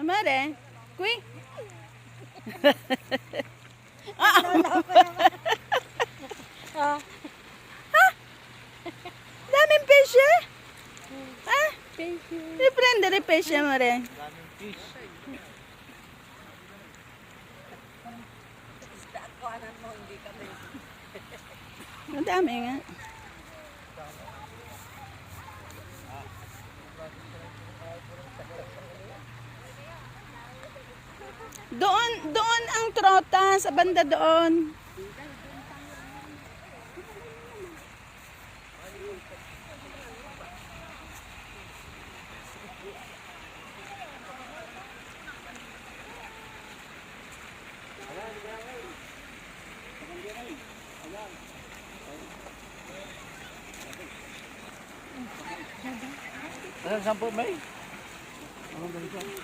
Amare, kui. Ah, Daming pesye. Ah, thank you. di prende rin pesye, Amare. Ang dami nga. Doon ang trota sa banda doon. Asan sampo may?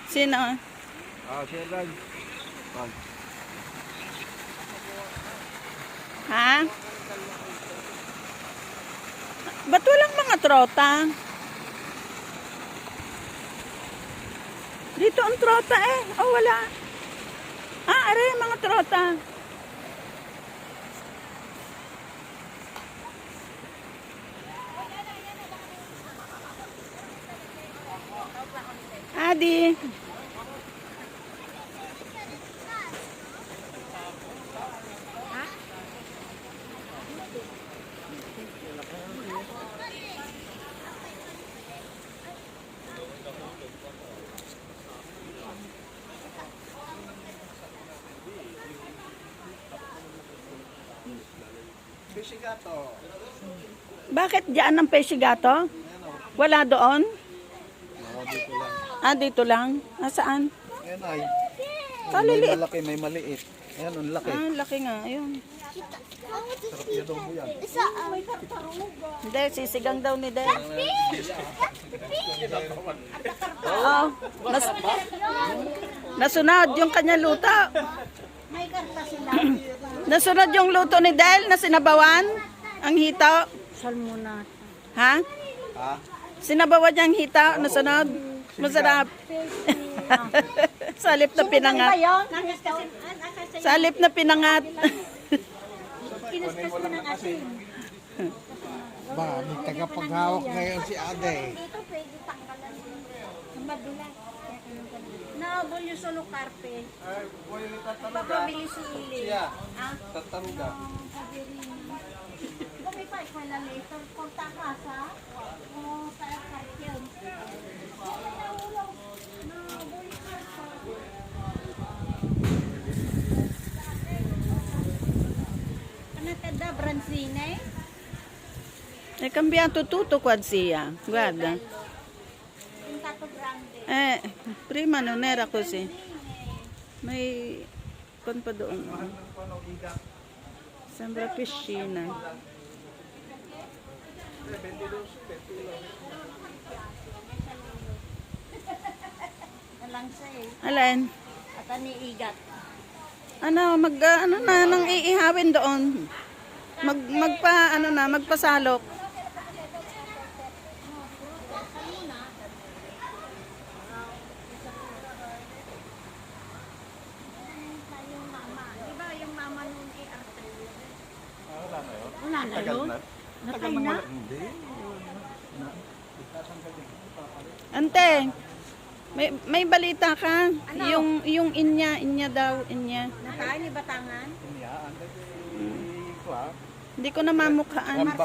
Sino? Siya lang. Ha? Ba't walang mga trota? Dito ang trota eh. Oh, wala. Are, mga trota. Adi. Bisigato. Bakit diyan ang pesigato? Wala doon? Dito lang. Dito lang. Saan? Ayan ay. May Kaliliit. malaki, may maliit. Ayan, ang laki. Laki nga. Ayun. Sarap yan daw mo yan. Hindi, sisigang daw ni Del. Oo. Nasunod yung kanya luto. May karta sila. Nasunod yung luto ni Del na sinabawan. Ang hito. Salmonat. Ha? Ha? Sinabawan niya ang hito. Nasunod. Masarap. Salip na pinangat. Salip na pinangat. Kinuskas mo ng asin. Ba, may tagapaghawak ngayon si Ade. Dito pwede tanggalan. Madulas. Naabol yung solo karpe. Ay, boy, tataruga. Papabili si Ili. Siya. Ah? Tataruga. Kami pa ikwala later. Punta ka sa? O sa karpyon. Ano kada Brancine? Cambiato tutto qua zia. Guarda. Yung tato grande. Prima non era così. May kon pa doon. Sembra piscina. Nalangsa eh. Alin? At aniigat. Ano na nang iihawin doon. Magpasalok. Yung mama. Di ba yung mama nung ART? Wala na yun. Wala na yun? Natay na? Hindi. Ante, may balita ka? Yung inya daw, inya. Natay ni Batangan? Hindi, ang ko ha. Hindi ko na mamukhaan.